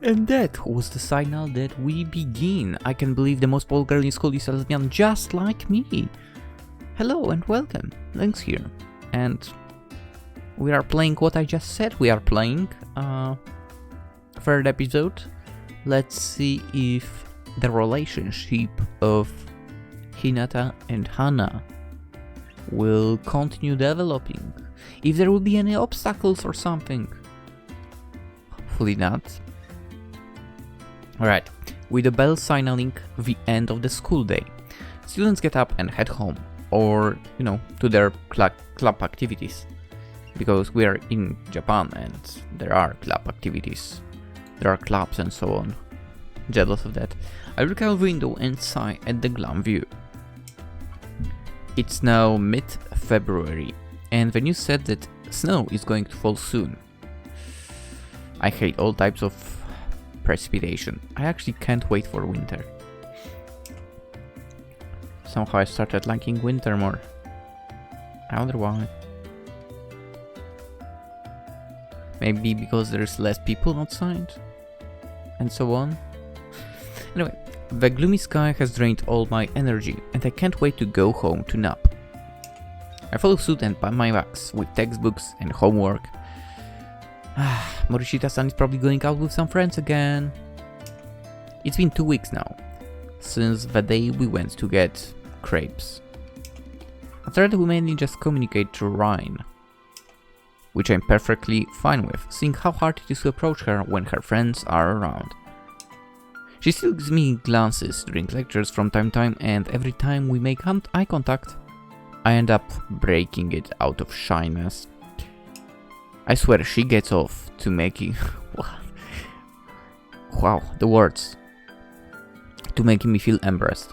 And that was the signal that we begin. I can believe the most pole girl in school is a lesbian just like me. Hello and welcome, Lynx here. And we are playing what I just said we are playing. Third episode. Let's see if the relationship of Hinata and Hana will continue developing. If there will be any obstacles or something. Hopefully not. Alright, with the bell signaling the end of the school day, students get up and head home, or, to their club activities. Because we are in Japan and there are club activities. There are clubs and so on. Jealous of that. I look out the window and sigh at the glum view. It's now mid-February, and the news said that snow is going to fall soon. I hate all types of precipitation. I actually can't wait for winter. Somehow I started liking winter more. I wonder why. Maybe because there's less people outside? And so on. Anyway, the gloomy sky has drained all my energy, and I can't wait to go home to nap. I follow suit and pan my bags with textbooks and homework. Morishita-san is probably going out with some friends again. It's been 2 weeks now, since the day we went to get crepes. After that we mainly just communicate through Rhine, which I'm perfectly fine with, seeing how hard it is to approach her when her friends are around. She still gives me glances during lectures from time to time, and every time we make eye contact, I end up breaking it out of shyness. I swear she gets off to making... wow, the words. To making me feel embarrassed.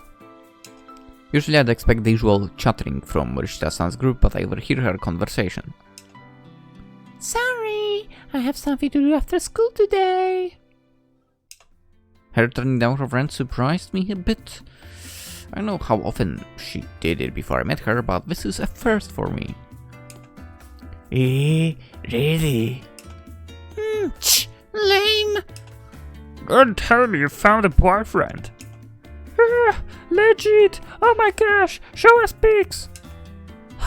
Usually I'd expect the usual chattering from Morishita-san's group, but I overhear her conversation. Sorry, I have something to do after school today. Her turning down her friend surprised me a bit. I know how often she did it before I met her, but this is a first for me. Really? Lame. Good, tell me you found a boyfriend. Legit! Oh my gosh, show us pics!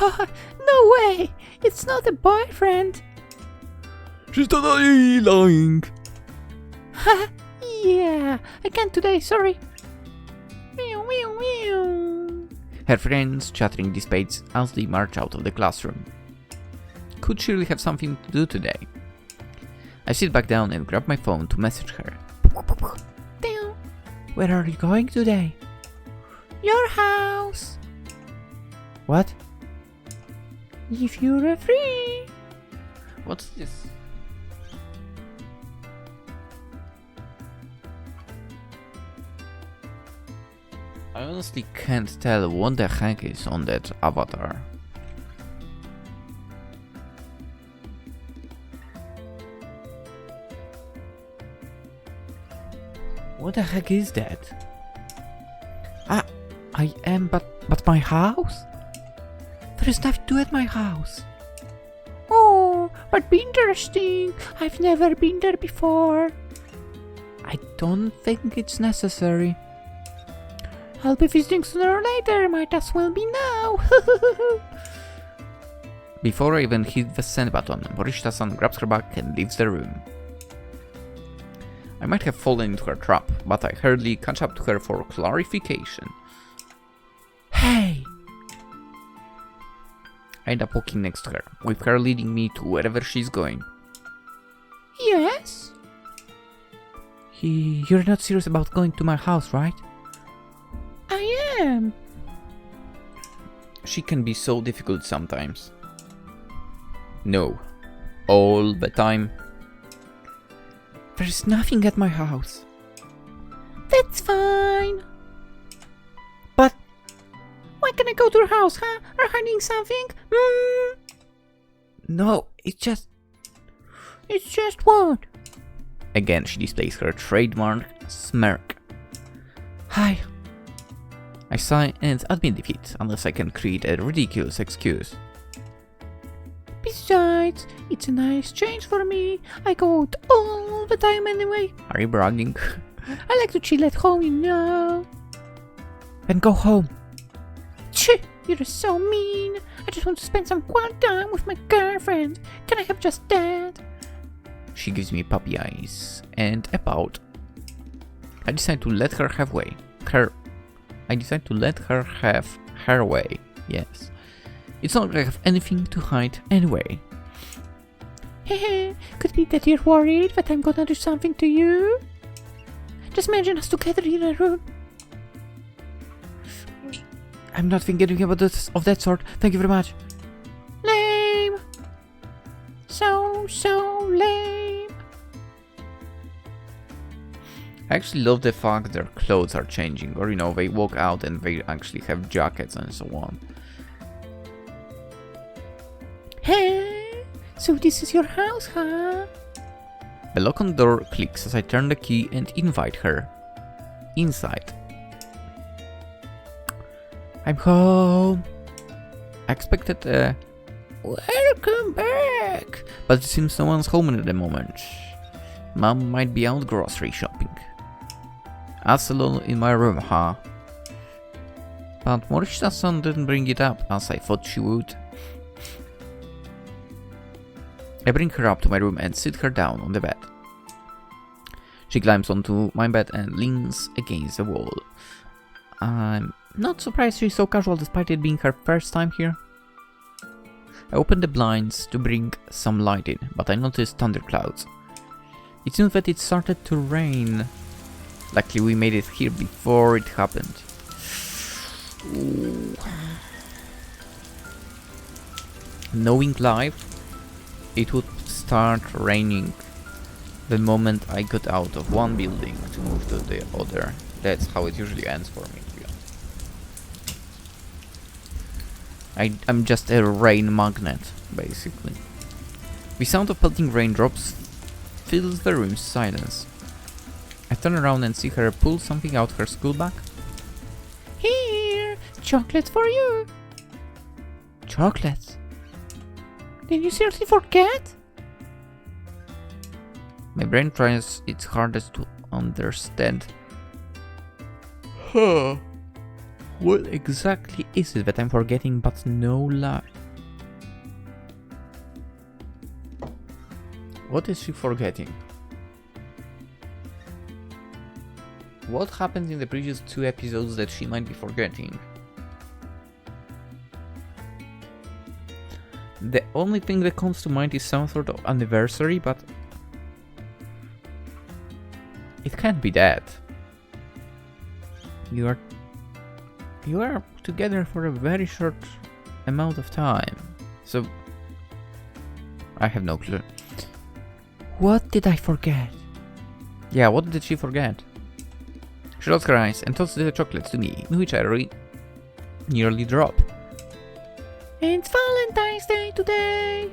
No way! It's not a boyfriend! She's totally lying! Yeah, I can't today, sorry. Meow, meow, meow. Her friends chattering dissipates as they march out of the classroom. Could she really have something to do today? I sit back down and grab my phone to message her. Where are you going today? Your house. What? If you're free. What's this? I honestly can't tell what the heck is on that avatar. What the heck is that? I am, but my house? There is nothing to do at my house. Oh, but be interesting. I've never been there before. I don't think it's necessary. I'll be visiting sooner or later, might as well be now. Before I even hit the send button, Morishita-san grabs her bag and leaves the room. I might have fallen into her trap, but I hurriedly catch up to her for clarification. Hey! I end up walking next to her, with her leading me to wherever she's going. Yes? You're not serious about going to my house, right? I am. She can be so difficult sometimes. No. All the time. There's nothing at my house. That's fine. But why can't I go to your house, huh? Are you hiding something? No, it's just what? Again, she displays her trademark smirk. Hi. I sigh and admit defeat, unless I can create a ridiculous excuse. Besides, it's a nice change for me. I go out all the time anyway. Are you bragging? I like to chill at home, you know. Then go home. Chee, you're so mean. I just want to spend some quiet time with my girlfriend. Can I have just that? She gives me puppy eyes and a pout. I decide to let her have way. I decide to let her have her way. Yes. It's not like I have anything to hide anyway. Hehe, could be that you're worried that I'm gonna do something to you. Just imagine us together in a room. I'm not thinking about this of that sort. Thank you very much. Lame. So lame. I actually love the fact their clothes are changing, or they walk out and they actually have jackets and so on. Hey, so this is your house, huh? The lock on the door clicks as I turn the key and invite her inside. I'm home. I expected a welcome back, but it seems no one's home at the moment. Mom might be out grocery shopping. Us alone in my room, huh? But Mauritius-san didn't bring it up as I thought she would. I bring her up to my room and sit her down on the bed. She climbs onto my bed and leans against the wall. I'm not surprised she's so casual despite it being her first time here. I open the blinds to bring some light in, but I notice thunderclouds. It seems that it started to rain. Luckily we made it here before it happened. Ooh. Knowing life, it would start raining the moment I got out of one building to move to the other. That's how it usually ends for me. I'm just a rain magnet, basically. The sound of pelting raindrops fills the room's silence. I turn around and see her pull something out her school bag. Here, chocolate for you. Chocolates? Did you seriously forget? My brain tries its hardest to understand. Huh. What exactly is it that I'm forgetting, but no lie? What is she forgetting? What happened in the previous 2 episodes that she might be forgetting? The only thing that comes to mind is some sort of anniversary, but it can't be that. You are together for a very short amount of time, so I have no clue. What did I forget? Yeah, what did she forget? She rolls her eyes and tosses the chocolates to me, which I nearly drop. It's Valentine's Day today.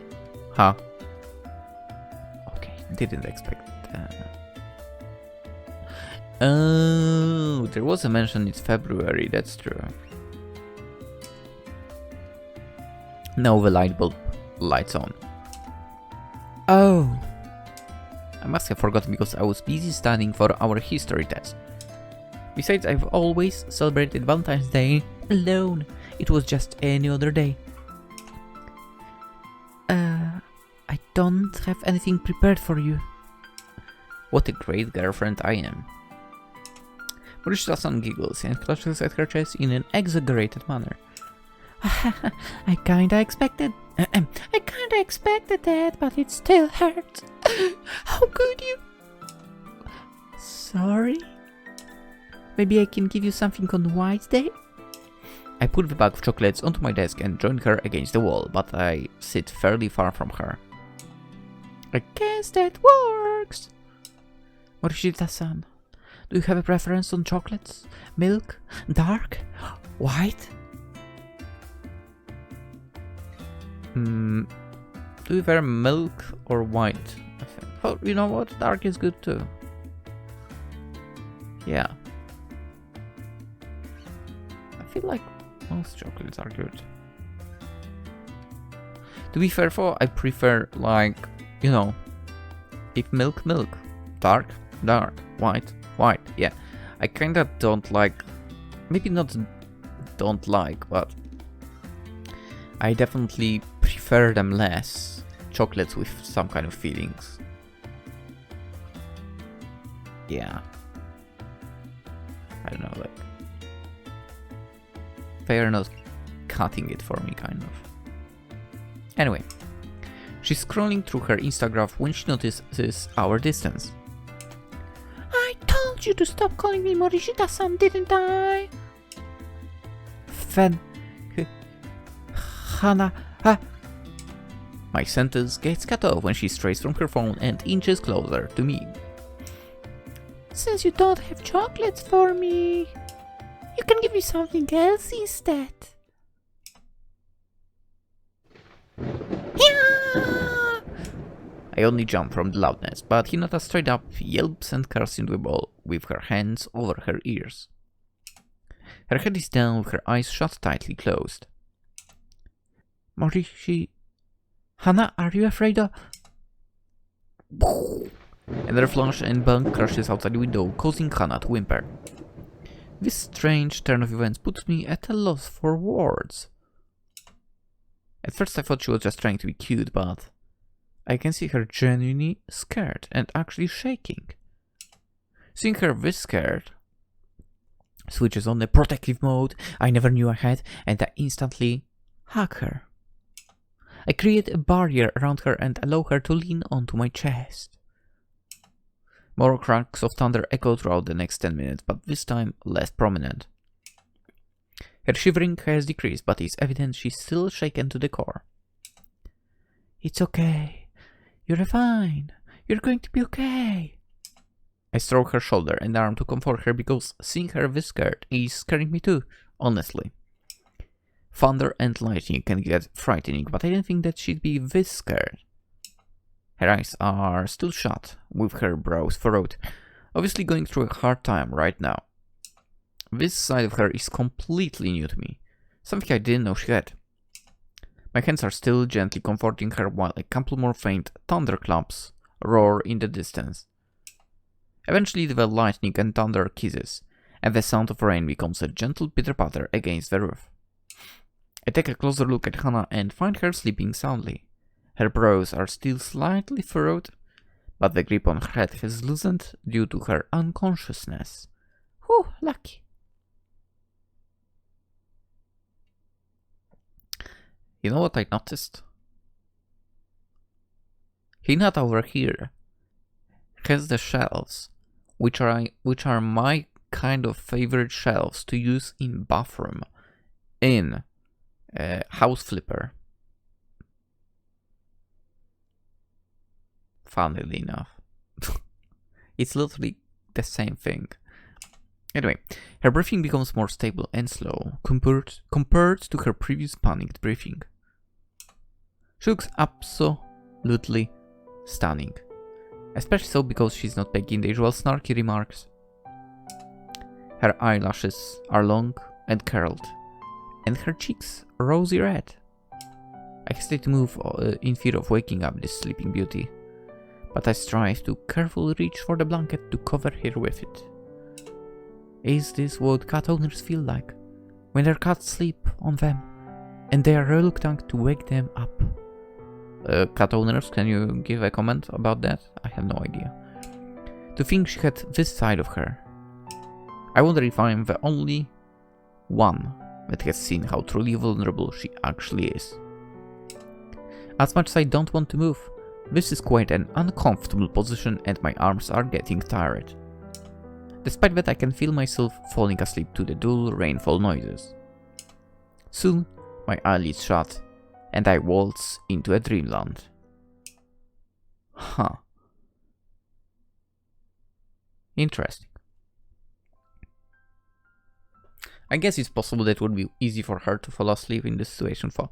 Huh? Okay, didn't expect that. Oh, there was a mention it's February, that's true. Now the light bulb lights on. Oh. I must have forgotten because I was busy studying for our history test. Besides, I've always celebrated Valentine's Day alone. It was just any other day. I don't have anything prepared for you. What a great girlfriend I am. Mauritius-san giggles and clutches at her chest in an exaggerated manner. I kinda expected that, but it still hurts. How could you? Sorry? Maybe I can give you something on White Day? I put the bag of chocolates onto my desk and join her against the wall, but I sit fairly far from her. I guess that works. Morishita-san, do you have a preference on chocolates? Milk? Dark? White? Do you prefer milk or white? Oh, you know what? Dark is good too. Yeah. I feel like most chocolates are good. To be fair, for I prefer, like, you know, if milk, dark, white, yeah. I kinda don't like, maybe not don't like, but I definitely prefer them less. Chocolates with some kind of fillings. Yeah. I don't know, like, they're not cutting it for me, kind of. Anyway, she's scrolling through her Instagram when she notices our distance. I told you to stop calling me Morishita-san, didn't I? Then... Hana... My sentence gets cut off when she strays from her phone and inches closer to me. Since you don't have chocolates for me, you can give me something else instead. Yeah! I only jump from the loudness, but Hinata straight up yelps and curses with her hands over her ears. Her head is down with her eyes shut tightly closed. Morishi... Hana, are you afraid of... Another flash and bang crashes outside the window, causing Hana to whimper. This strange turn of events puts me at a loss for words. At first I thought she was just trying to be cute, but I can see her genuinely scared and actually shaking. Seeing her this scared switches on the protective mode I never knew I had, and I instantly hug her. I create a barrier around her and allow her to lean onto my chest. More cracks of thunder echo throughout the next 10 minutes, but this time less prominent. Her shivering has decreased, but it's evident she's still shaken to the core. It's okay. You're fine. You're going to be okay. I stroke her shoulder and arm to comfort her because seeing her this scared is scaring me too, honestly. Thunder and lightning can get frightening, but I didn't think that she'd be this scared. Her eyes are still shut, with her brows furrowed, obviously going through a hard time right now. This side of her is completely new to me, something I didn't know she had. My hands are still gently comforting her while a couple more faint thunderclaps roar in the distance. Eventually the lightning and thunder kisses, and the sound of rain becomes a gentle pitter-patter against the roof. I take a closer look at Hana and find her sleeping soundly. Her brows are still slightly furrowed, but the grip on her head has loosened due to her unconsciousness. Whew, lucky. You know what I noticed? Hinata over here has the shelves, which are my kind of favorite shelves to use in bathroom, in House Flipper. Funnily enough. It's literally the same thing. Anyway, her breathing becomes more stable and slow compared to her previous panicked breathing. She looks absolutely stunning. Especially so because she's not making the usual snarky remarks. Her eyelashes are long and curled, and her cheeks rosy red. I hesitate to move in fear of waking up this sleeping beauty, but I strive to carefully reach for the blanket to cover her with it. Is this what cat owners feel like when their cats sleep on them and they are reluctant to wake them up? Cat owners, can you give a comment about that? I have no idea. To think she had this side of her. I wonder if I'm the only one that has seen how truly vulnerable she actually is. As much as I don't want to move, this is quite an uncomfortable position and my arms are getting tired. Despite that, I can feel myself falling asleep to the dull rainfall noises. Soon, my eyelids shut and I waltz into a dreamland. Huh. Interesting. I guess it's possible that it would be easy for her to fall asleep in this situation, for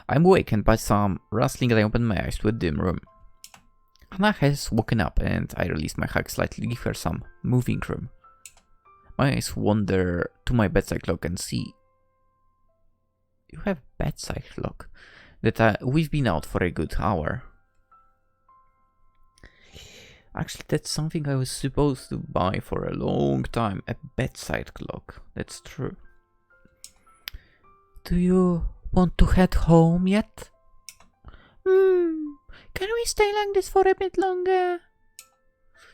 I'm awakened by some rustling and I open my eyes to a dim room. Hana has woken up and I release my hug slightly to give her some moving room. My eyes wander to my bedside clock and see... You have bedside clock? that we've been out for a good hour. Actually, that's something I was supposed to buy for a long time. A bedside clock. That's true. Do you want to head home yet? Can we stay like this for a bit longer?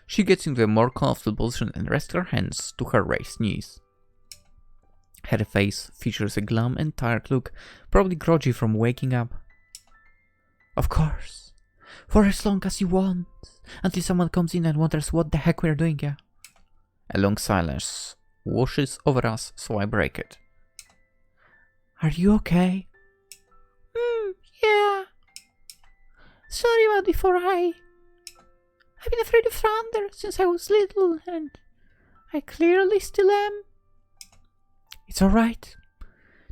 She gets into a more comfortable position and rests her hands to her raised knees. Her face features a glum and tired look, probably groggy from waking up. Of course. For as long as you want. Until someone comes in and wonders what the heck we're doing here. A long silence washes over us, so I break it. Are you okay? Yeah. Sorry about before. I've been afraid of thunder since I was little, and I clearly still am. It's alright.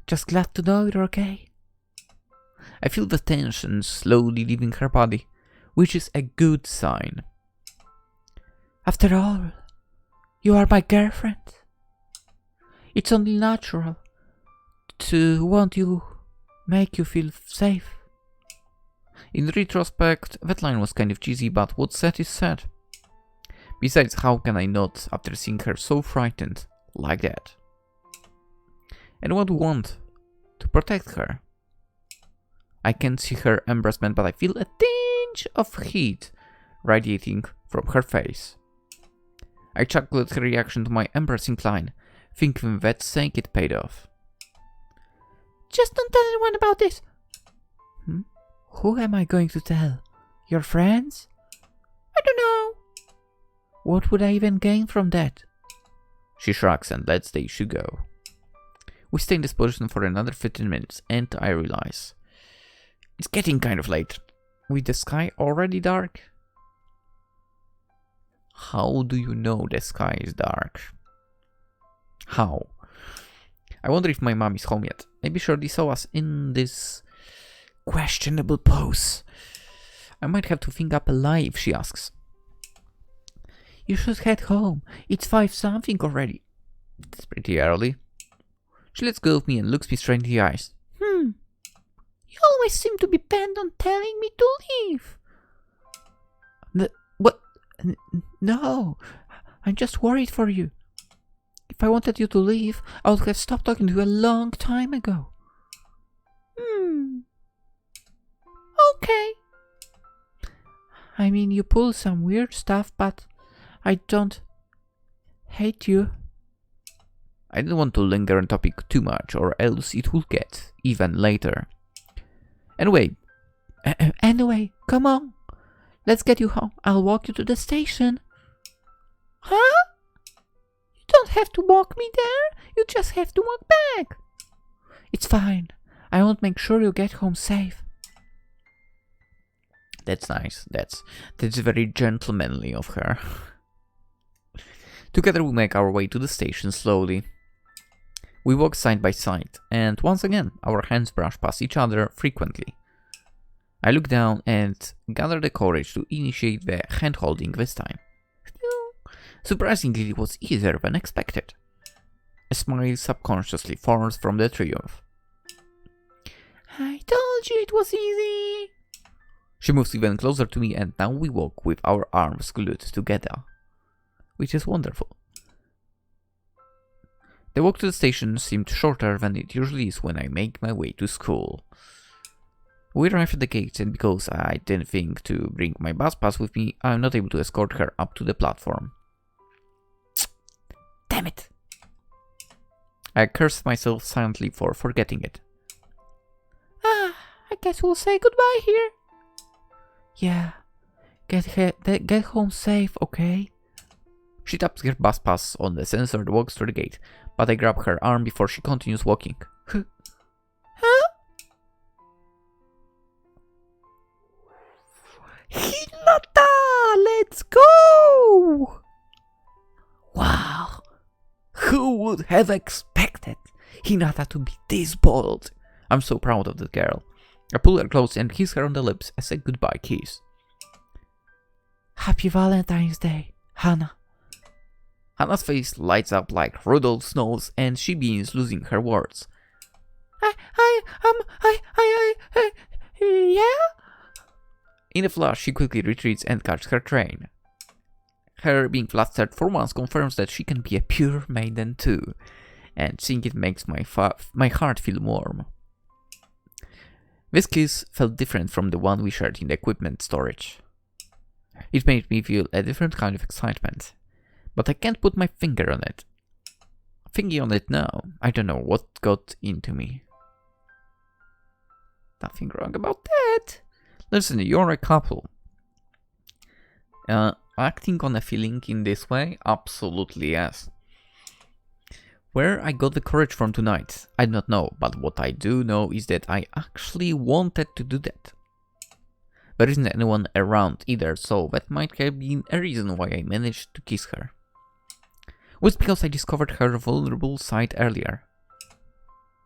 Just glad to know you're okay. I feel the tension slowly leaving her body, which is a good sign. After all, you are my girlfriend. It's only natural to want you, make you feel safe. In retrospect, that line was kind of cheesy, but what's said is said. Besides, how can I not after seeing her so frightened like that? And what do you want? To protect her. I can see her embarrassment, but I feel a tinge of heat radiating from her face. I chuckle at her reaction to my embarrassing line, thinking that saying it paid off. Just don't tell anyone about this. Who am I going to tell? Your friends? I don't know. What would I even gain from that? She shrugs and lets the issue go. We stay in this position for another 15 minutes and I realize it's getting kind of late. With the sky already dark? How do you know the sky is dark? How? I wonder if my mom is home yet. Maybe Shirley saw us in this questionable pose. I might have to think up a lie if she asks. You should head home. It's 5 something already. It's pretty early. She lets go of me and looks me straight in the eyes. You always seem to be bent on telling me to leave. What? No, I'm just worried for you. If I wanted you to leave, I would have stopped talking to you a long time ago. Okay. I mean, you pull some weird stuff, but I don't hate you. I didn't want to linger on topic too much, or else it would get even later. Anyway, come on. Let's get you home. I'll walk you to the station. Huh? You don't have to walk me there. You just have to walk back. It's fine. I won't make sure you get home safe. That's nice. That's very gentlemanly of her. Together we make our way to the station slowly. We walk side by side, and once again our hands brush past each other frequently. I look down and gather the courage to initiate the hand-holding this time. Surprisingly, it was easier than expected. A smile subconsciously forms from the trio. I told you it was easy. She moves even closer to me, and now we walk with our arms glued together, which is wonderful. The walk to the station seemed shorter than it usually is when I make my way to school. We arrive at the gate, and because I didn't think to bring my bus pass with me, I'm not able to escort her up to the platform. Damn it! I cursed myself silently for forgetting it. I guess we'll say goodbye here. Yeah, get home safe, okay? She taps her bus pass on the sensor and walks to the gate, but I grab her arm before she continues walking. Huh? Hinata, let's go! Wow, who would have expected Hinata to be this bold? I'm so proud of that girl. I pull her close and kiss her on the lips as a goodbye kiss. Happy Valentine's Day, Hannah. Hannah's face lights up like Rudolph's nose and she begins losing her words. Yeah? In a flash, she quickly retreats and catches her train. Her being flustered for once confirms that she can be a pure maiden too, and seeing it makes my heart feel warm. This kiss felt different from the one we shared in the equipment storage. It made me feel a different kind of excitement, but I can't put my finger on it. Thinking on it now, I don't know what got into me. Nothing wrong about that. Listen, you're a couple. Acting on a feeling in this way? Absolutely yes. Where I got the courage from tonight, I do not know, but what I do know is that I actually wanted to do that. There isn't anyone around either, so that might have been a reason why I managed to kiss her. Was because I discovered her vulnerable side earlier.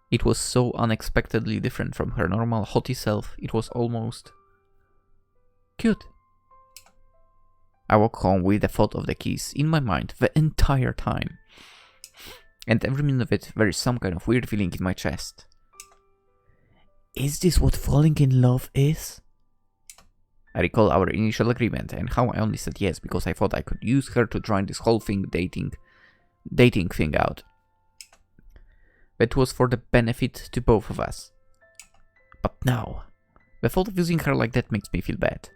It was so unexpectedly different from her normal haughty self, it was almost cute. I walked home with the thought of the kiss in my mind the entire time. And every minute of it, there is some kind of weird feeling in my chest. Is this what falling in love is? I recall our initial agreement and how I only said yes because I thought I could use her to try this whole thing dating thing out. That was for the benefit to both of us. But now, the thought of using her like that makes me feel bad.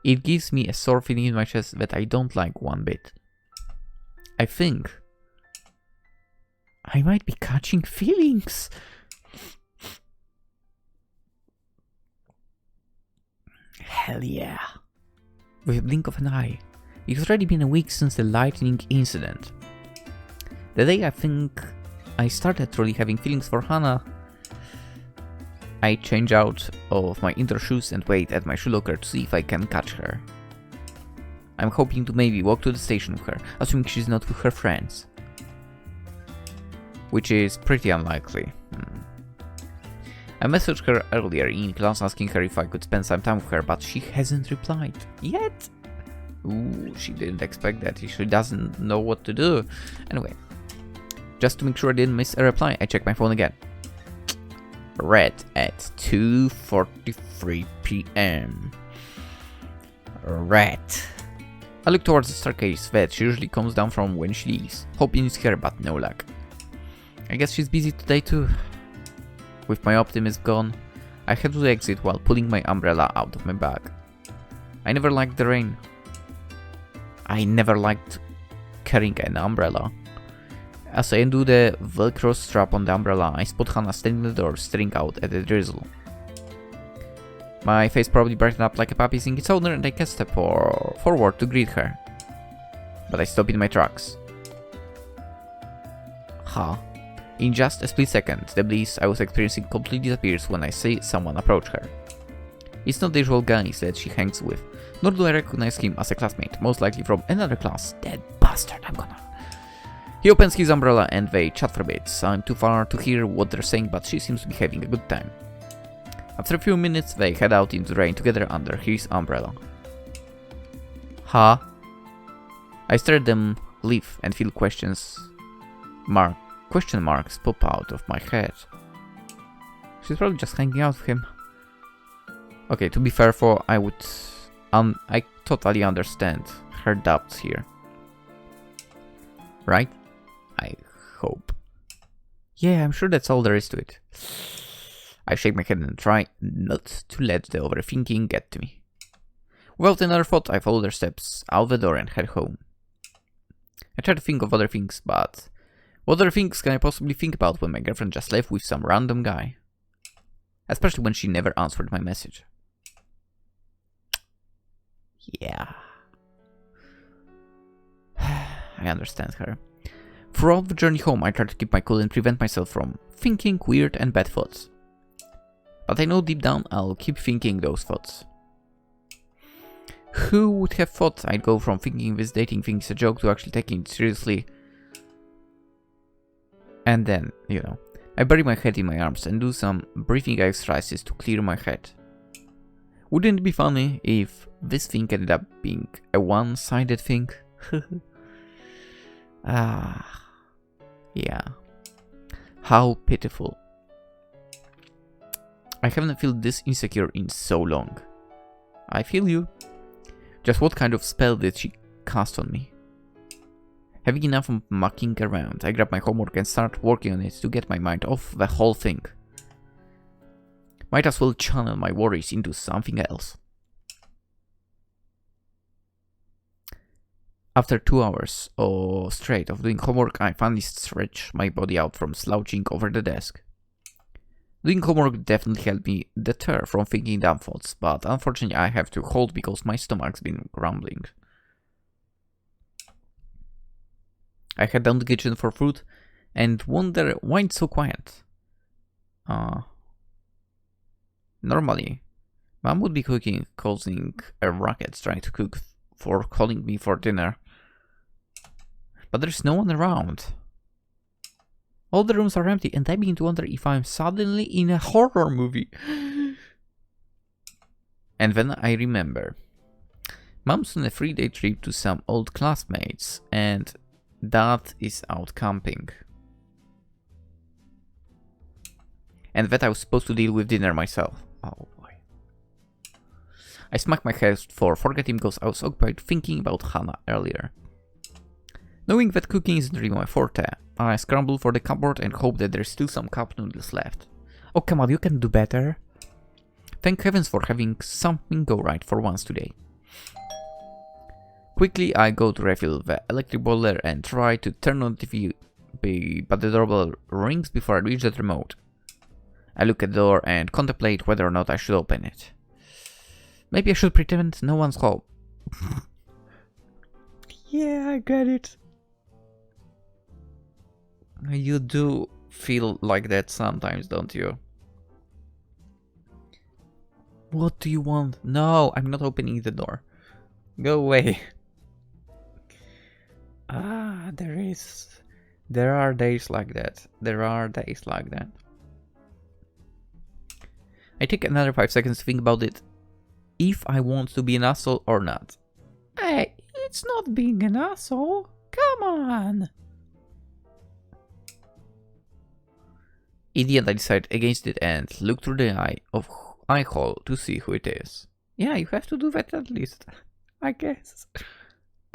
It gives me a sore feeling in my chest that I don't like one bit. I think I might be catching feelings. Hell yeah. With a blink of an eye, it has already been a week since the lightning incident. The day I think I started truly having feelings for Hannah, I change out of my indoor shoes and wait at my shoe locker to see if I can catch her. I'm hoping to maybe walk to the station with her, assuming she's not with her friends. Which is pretty unlikely. I messaged her earlier in class asking her if I could spend some time with her, but she hasn't replied yet. Ooh, she didn't expect that. She doesn't know what to do. Anyway, just to make sure I didn't miss a reply, I checked my phone again. Read at 2:43 p.m. Read. I look towards the staircase that she usually comes down from when she leaves, hoping it's her, but no luck. I guess she's busy today too. With my optimism gone, I head to the exit while pulling my umbrella out of my bag. I never liked the rain. I never liked carrying an umbrella. As I undo the velcro strap on the umbrella, I spot Hannah standing at the door, staring out at the drizzle. My face probably brightened up like a puppy seeing its owner, and I can step forward to greet her. But I stop in my tracks. In just a split second, the bliss I was experiencing completely disappears when I see someone approach her. It's not the usual guy that she hangs with, nor do I recognize him as a classmate, most likely from another class. That bastard, He opens his umbrella and they chat for a bit. I'm too far to hear what they're saying, but she seems to be having a good time. After a few minutes, they head out into the rain together under his umbrella. I stare at them leave and feel question marks pop out of my head. She's probably just hanging out with him. Okay, to be fair, I totally understand her doubts here. Right? I hope. Yeah, I'm sure that's all there is to it. I shake my head and try not to let the overthinking get to me. Without another thought, I follow their steps out the door and head home. I try to think of other things, but what other things can I possibly think about when my girlfriend just left with some random guy? Especially when she never answered my message. Yeah. I understand her. Throughout the journey home, I try to keep my cool and prevent myself from thinking weird and bad thoughts. But I know deep down I'll keep thinking those thoughts. Who would have thought I'd go from thinking this dating thing is a joke to actually taking it seriously? And then, I bury my head in my arms and do some breathing exercises to clear my head. Wouldn't it be funny if this thing ended up being a one-sided thing? Yeah. How pitiful. I haven't felt this insecure in so long. I feel you. Just what kind of spell did she cast on me? Having enough of mucking around, I grab my homework and start working on it to get my mind off the whole thing. Might as well channel my worries into something else. After 2 hours straight of doing homework, I finally stretch my body out from slouching over the desk. Doing homework definitely helped me deter from thinking dumb thoughts, but unfortunately I have to hold because my stomach's been grumbling. I head down to the kitchen for food and wonder why it's so quiet. Normally, Mom would be cooking, causing a racket, trying to cook for calling me for dinner. But there's no one around. All the rooms are empty and I begin to wonder if I'm suddenly in a horror movie. And then I remember. Mom's on a 3-day trip to some old classmates and Dad is out camping. And that I was supposed to deal with dinner myself. Oh boy. I smack my head for forgetting because I was occupied thinking about Hannah earlier. Knowing that cooking isn't really my forte, I scramble for the cupboard and hope that there's still some cup noodles left. Oh come on, you can do better. Thank heavens for having something go right for once today. Quickly I go to refill the electric boiler and try to turn on the TV, but the doorbell rings before I reach the remote. I look at the door and contemplate whether or not I should open it. Maybe I should pretend no one's home. Yeah, I get it. You do feel like that sometimes, don't you? What do you want? No, I'm not opening the door. Go away. There are days like that. I take another 5 seconds to think about it. If I want to be an asshole or not. Hey, it's not being an asshole. Come on. In the end, I decide against it and look through the eye hole to see who it is. Yeah, you have to do that at least, I guess.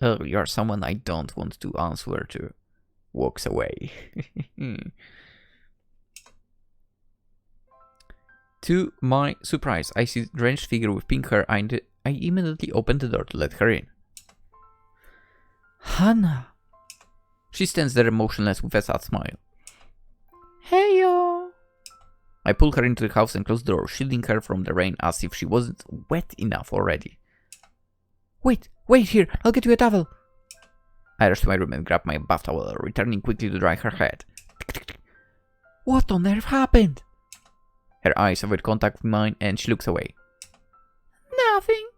Oh, you're someone I don't want to answer to. Walks away. To my surprise, I see a drenched figure with pink hair and I immediately open the door to let her in. Hannah! She stands there motionless with a sad smile. Hey yo! I pull her into the house and close the door, shielding her from the rain as if she wasn't wet enough already. Wait here, I'll get you a towel. I rush to my room and grab my bath towel, returning quickly to dry her head. What on earth happened? Her eyes avoid contact with mine and she looks away. Nothing.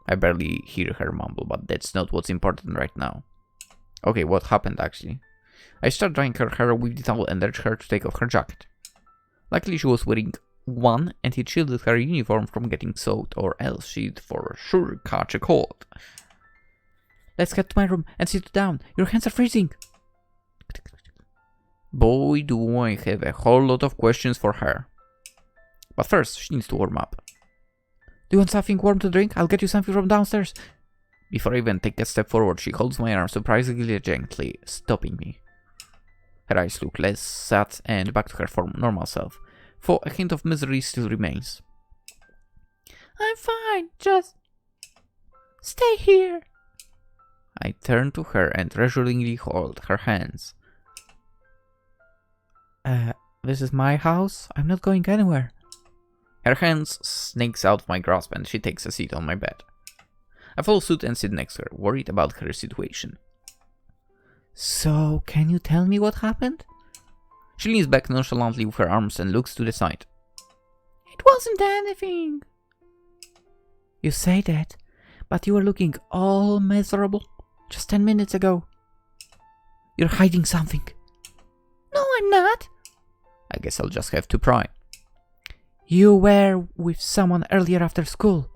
I barely hear her mumble, but that's not what's important right now. Okay, what happened actually? I start drying her hair with the towel and urge her to take off her jacket. Luckily she was wearing one and it shielded her uniform from getting soaked or else she'd for sure catch a cold. Let's get to my room and sit down. Your hands are freezing. Boy, do I have a whole lot of questions for her. But first, she needs to warm up. Do you want something warm to drink? I'll get you something from downstairs. Before I even take a step forward, she holds my arm surprisingly gently, stopping me. Her eyes look less sad and back to her normal self, for a hint of misery still remains. I'm fine, just stay here. I turn to her and reassuringly hold her hands. This is my house. I'm not going anywhere. Her hands snakes out of my grasp and she takes a seat on my bed. I follow suit and sit next to her, worried about her situation. So, can you tell me what happened? She leans back nonchalantly with her arms and looks to the side. It wasn't anything. You say that, but you were looking all miserable just 10 minutes ago. You're hiding something. No, I'm not. I guess I'll just have to pry. You were with someone earlier after school.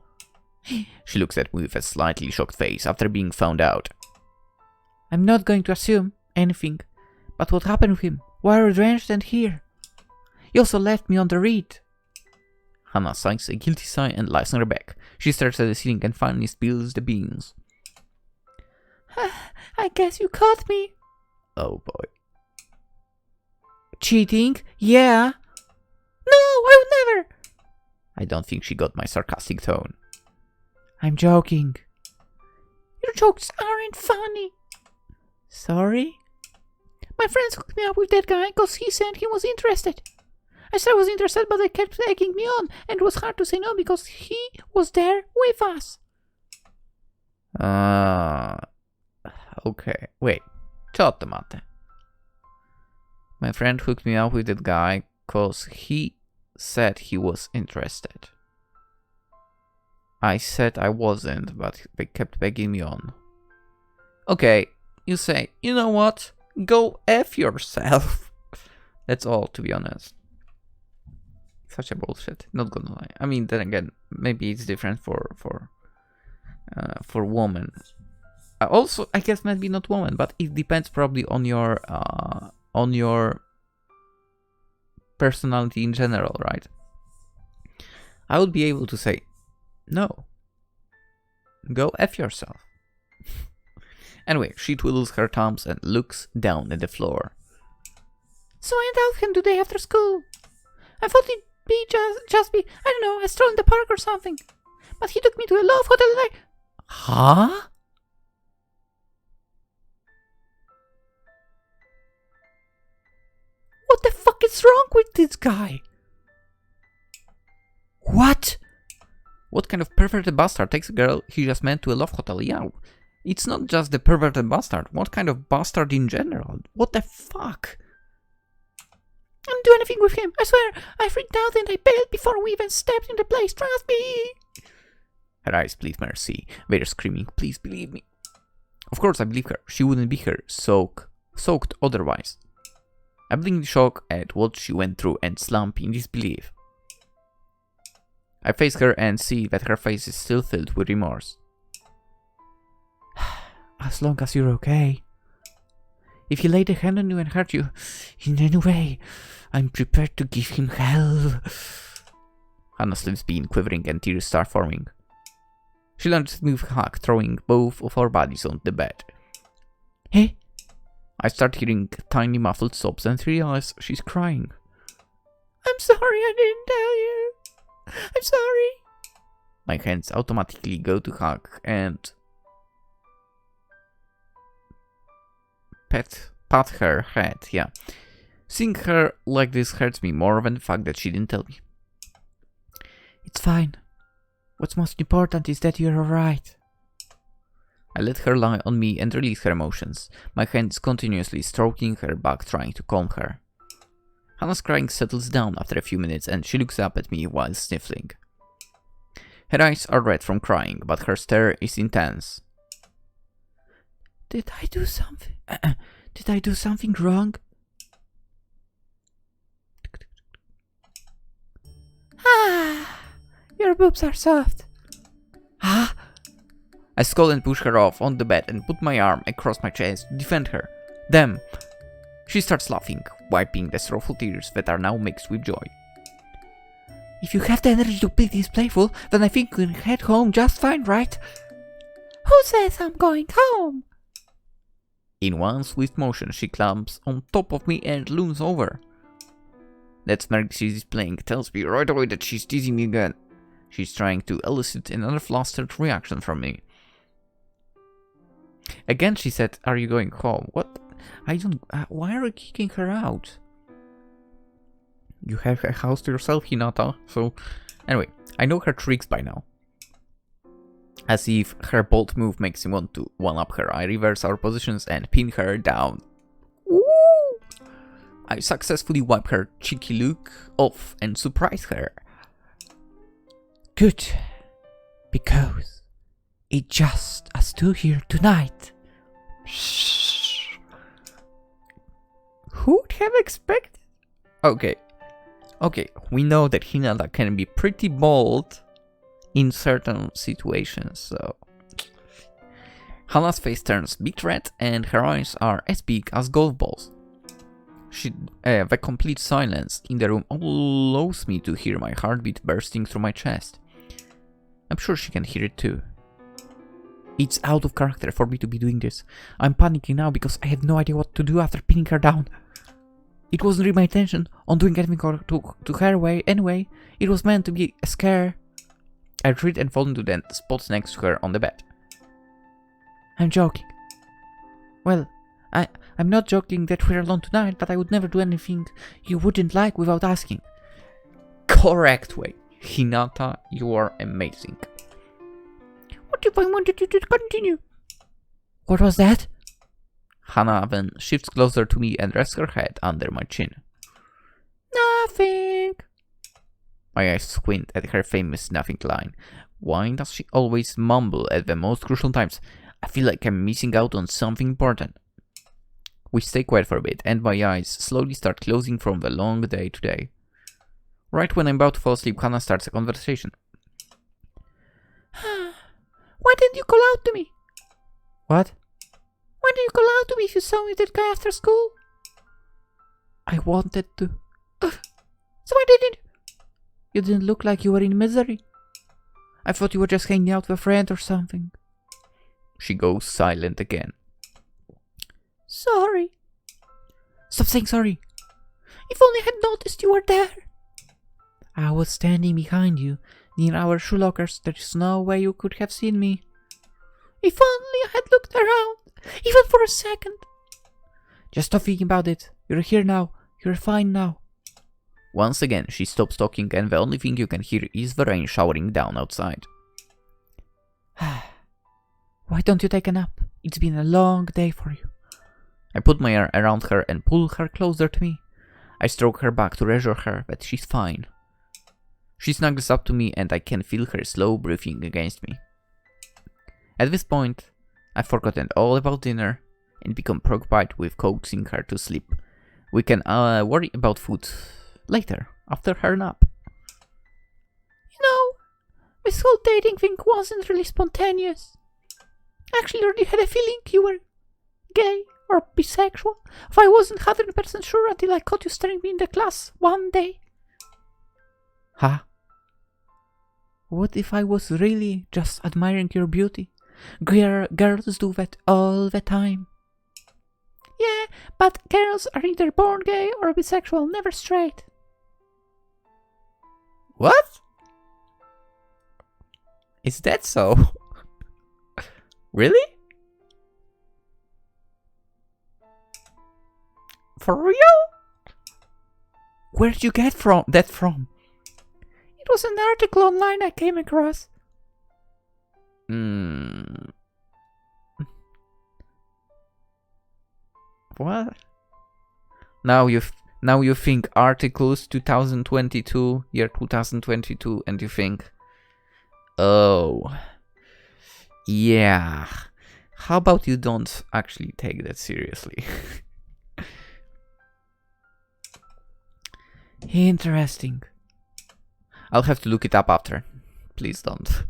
She looks at me with a slightly shocked face after being found out. I'm not going to assume anything, but what happened with him? Why are you drenched and here? You also left me on the reed. Hana sighs a guilty sigh and lies on her back. She stares at the ceiling and finally spills the beans. I guess you caught me. Oh boy. Cheating? Yeah. No, I would never. I don't think she got my sarcastic tone. I'm joking. Your jokes aren't funny. Sorry? My friends hooked me up with that guy because he said he was interested. I said I was interested, but they kept egging me on, and it was hard to say no because he was there with us. Okay. Wait. Ciotto mate. My friend hooked me up with that guy because he said he was interested. I said I wasn't, but they kept begging me on. Okay, you say, you know what? Go F yourself. That's all, to be honest. Such a bullshit. Not gonna lie. I mean, then again, maybe it's different for women. Also, I guess maybe not women, but it depends probably on your personality in general, right? I would be able to say, no. Go F yourself. Anyway, she twiddles her thumbs and looks down at the floor. So I went out with him today after school. I thought it'd be just be, I don't know, a stroll in the park or something. But he took me to a love hotel and Huh? What the fuck is wrong with this guy? What? What kind of perverted bastard takes a girl he just met to a love hotel? Yeah, it's not just the perverted bastard. What kind of bastard in general? What the fuck? I didn't do anything with him. I swear, I freaked out and I bailed before we even stepped in the place. Trust me. Her eyes plead mercy. They're screaming, please believe me. Of course I believe her. She wouldn't be here soaked otherwise. I blink in shock at what she went through and slump in disbelief. I face her and see that her face is still filled with remorse. As long as you're okay. If he laid a hand on you and hurt you in any way, I'm prepared to give him hell. Hannah's lips begin quivering and tears start forming. She lunges with a hug, throwing both of our bodies onto the bed. Hey? I start hearing tiny muffled sobs and realize she's crying. I'm sorry I didn't tell you. I'm sorry. My hands automatically go to hug and pat her head, yeah. Seeing her like this hurts me more than the fact that she didn't tell me. It's fine. What's most important is that you're alright. I let her lie on me and release her emotions, my hands continuously stroking her back, trying to calm her. Hannah's crying settles down after a few minutes and she looks up at me while sniffling. Her eyes are red from crying, but her stare is intense. Did I do something? Did I do something wrong? Ah, your boobs are soft. Ah! I scold and push her off on the bed and put my arm across my chest to defend her. Damn! She starts laughing, wiping the sorrowful tears that are now mixed with joy. If you have the energy to be this playful, then I think we can head home just fine, right? Who says I'm going home? In one swift motion, she climbs on top of me and looms over. That smirk she's displaying tells me right away that she's teasing me again. She's trying to elicit another flustered reaction from me. Again she said, "Are you going home?" What? I don't... why are you kicking her out? You have a house to yourself, Hinata, so... Anyway, I know her tricks by now. As if her bold move makes me want to one-up her, I reverse our positions and pin her down. Woo! I successfully wipe her cheeky look off and surprise her. Good, because it's just us two here tonight. Shh. Who'd have expected? Okay, we know that Hinata can be pretty bold in certain situations, so... Hannah's face turns big red and her eyes are as big as golf balls. The complete silence in the room allows me to hear my heartbeat bursting through my chest. I'm sure she can hear it too. It's out of character for me to be doing this. I'm panicking now because I have no idea what to do after pinning her down. It wasn't really my intention on doing anything to her way anyway. It was meant to be a scare. I retreat and fall into the spot next to her on the bed. I'm joking. Well, I'm not joking that we're alone tonight, but I would never do anything you wouldn't like without asking. Correct way. Hinata, you are amazing. What if I wanted you to continue? What was that? Hana then shifts closer to me and rests her head under my chin. Nothing. My eyes squint at her famous nothing line. Why does she always mumble at the most crucial times? I feel like I'm missing out on something important. We stay quiet for a bit, and my eyes slowly start closing from the long day today. Right when I'm about to fall asleep, Hana starts a conversation. Why didn't you call out to me? What? Why didn't you call out to me if you saw me with that guy after school? I wanted to. So why didn't you? You didn't look like you were in misery. I thought you were just hanging out with a friend or something. She goes silent again. Sorry. Stop saying sorry. If only I had noticed you were there. I was standing behind you, near our shoe lockers. There is no way you could have seen me. If only I had looked around, even for a second. Just stop thinking about it. You're here now. You're fine now. Once again, she stops talking, and the only thing you can hear is the rain showering down outside. Why don't you take a nap? It's been a long day for you. I put my arm around her and pull her closer to me. I stroke her back to reassure her that she's fine. She snuggles up to me, and I can feel her slow breathing against me. At this point, I've forgotten all about dinner and become preoccupied with coaxing her to sleep. We can worry about food later, after her nap. You know, this whole dating thing wasn't really spontaneous. I actually already had a feeling you were gay or bisexual, if I wasn't 100% sure until I caught you staring me in the class one day. Huh? What if I was really just admiring your beauty? Girls do that all the time. Yeah, but girls are either born gay or bisexual, never straight. What? Is that so? Really? For real? Where did you get that from? It was an article online I came across. What? Now you think articles 2022, year 2022, and you think, oh, yeah. How about you don't actually take that seriously? Interesting. I'll have to look it up after. Please don't.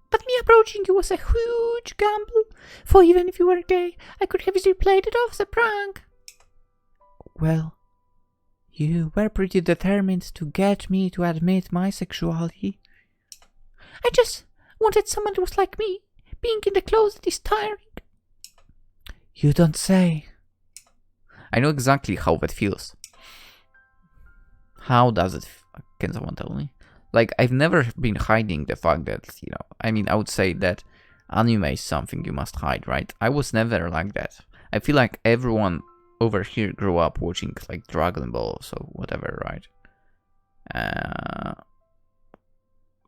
But me approaching you was a huge gamble, for even if you were gay, I could have easily played it off as a prank. Well, you were pretty determined to get me to admit my sexuality. I just wanted someone who was like me. Being in the closet is tiring. You don't say. I know exactly how that feels. How does it? Can someone tell me? Like, I've never been hiding the fact that, I mean, I would say that anime is something you must hide, right? I was never like that. I feel like everyone over here grew up watching, like, Dragon Ball, so whatever, right?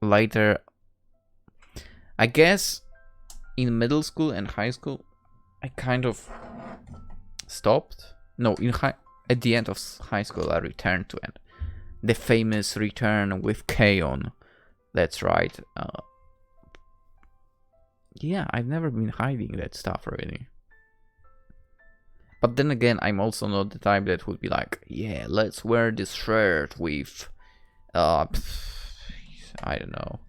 Later, I guess, in middle school and high school, I kind of stopped. No, at the end of high school, I returned to it. The famous return with K-On! That's right. Yeah, I've never been hiding that stuff, really. But then again, I'm also not the type that would be like, yeah, let's wear this shirt with, I don't know,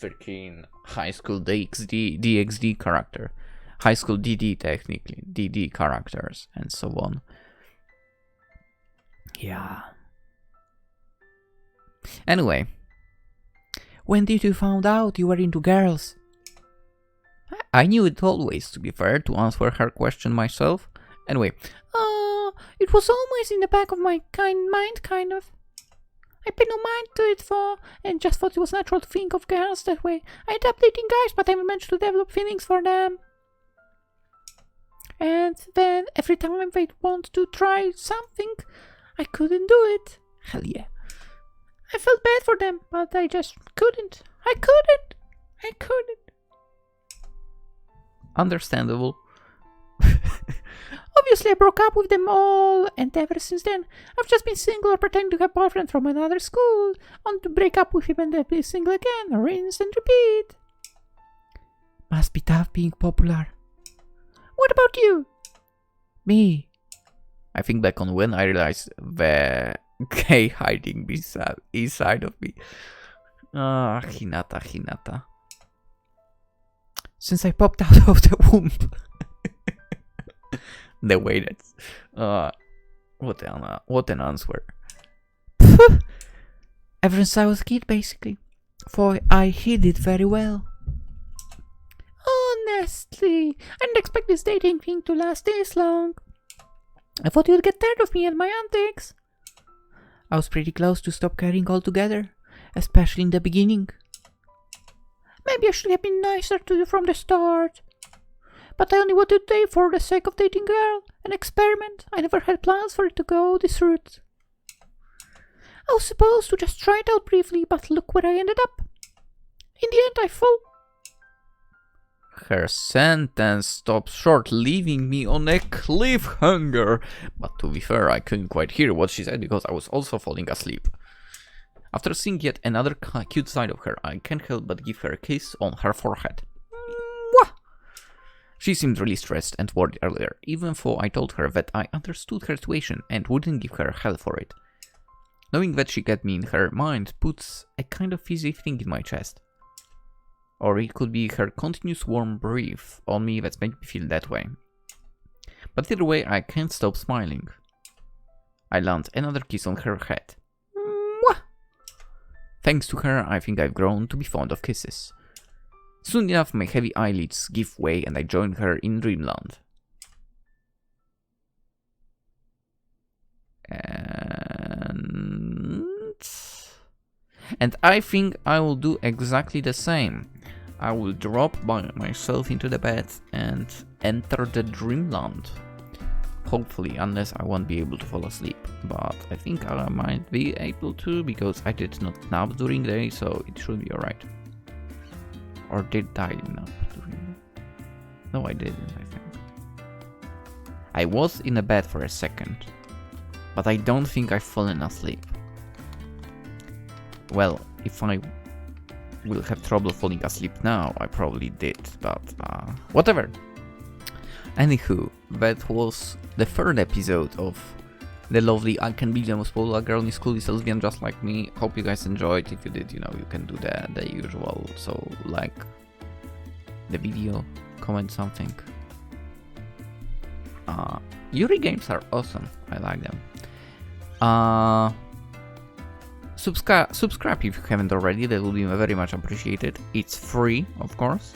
13 high school DxD character. high school DD technically, DD characters and so on. Yeah. Anyway, When did you find out you were into girls? I knew it always, to be fair, to answer her question myself. Anyway, It was always in the back of my mind, kind of. I paid no mind to it and just thought it was natural to think of girls that way. I ended up dating guys, but I managed to develop feelings for them. And then every time they'd want to try something, I couldn't do it. hell yeah. I felt bad for them, but I just couldn't. I couldn't. Understandable. Obviously, I broke up with them all, and ever since then, I've just been single or pretending to have a boyfriend from another school, on to break up with him and then be single again, rinse and repeat. Must be tough being popular. What about you? Me. I think back on when I realized the gay hiding inside of me. Hinata. Since I popped out of the womb. The way that's... what an answer. Ever since I was a kid, basically. For I hid it very well. Honestly, I didn't expect this dating thing to last this long. I thought you'd get tired of me and my antics. I was pretty close to stop caring altogether, especially in the beginning. Maybe I should have been nicer to you from the start. But I only wanted to date for the sake of dating girl, an experiment. I never had plans for it to go this route. I was supposed to just try it out briefly, but look where I ended up. In the end, I fall. Her sentence stopped short, leaving me on a cliffhanger. But to be fair, I couldn't quite hear what she said because I was also falling asleep. After seeing yet another cute side of her, I can't help but give her a kiss on her forehead. Mwah! She seemed really stressed and worried earlier, even though I told her that I understood her situation and wouldn't give her hell for it. Knowing that she got me in her mind puts a kind of fizzy thing in my chest. Or it could be her continuous warm breath on me that's made me feel that way. But either way, I can't stop smiling. I land another kiss on her head. Mwah! Thanks to her, I think I've grown to be fond of kisses. Soon enough, my heavy eyelids give way and I join her in dreamland. And I think I will do exactly the same. I will drop by myself into the bed and enter the dreamland. Hopefully, unless I won't be able to fall asleep. But I think I might be able to because I did not nap during the day, so it should be alright. Or did I nap during the day? No, I didn't, I think. I was in a bed for a second, but I don't think I've fallen asleep. Well, if I will have trouble falling asleep now, I probably did, but whatever. Anywho, that was the third episode of the lovely I Can Be the Most Popular Girl in School is Lesbian Just Like Me. Hope you guys enjoyed. If you did, you know, you can do the usual. So like the video, comment something. Yuri games are awesome. I like them. Subscribe if you haven't already. That will be very much appreciated. It's free, of course.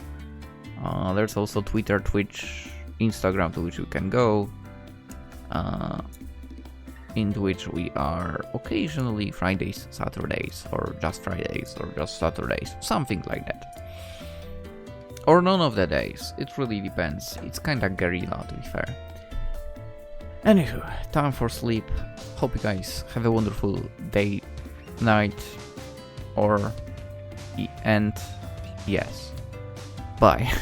There's also Twitter, Twitch, Instagram to which you can go. In which we are occasionally Fridays, Saturdays, or just Fridays, or just Saturdays, something like that. Or none of the days, it really depends. It's kinda guerrilla, to be fair. Anywho, time for sleep. Hope you guys have a wonderful day, night, or and yes. Bye.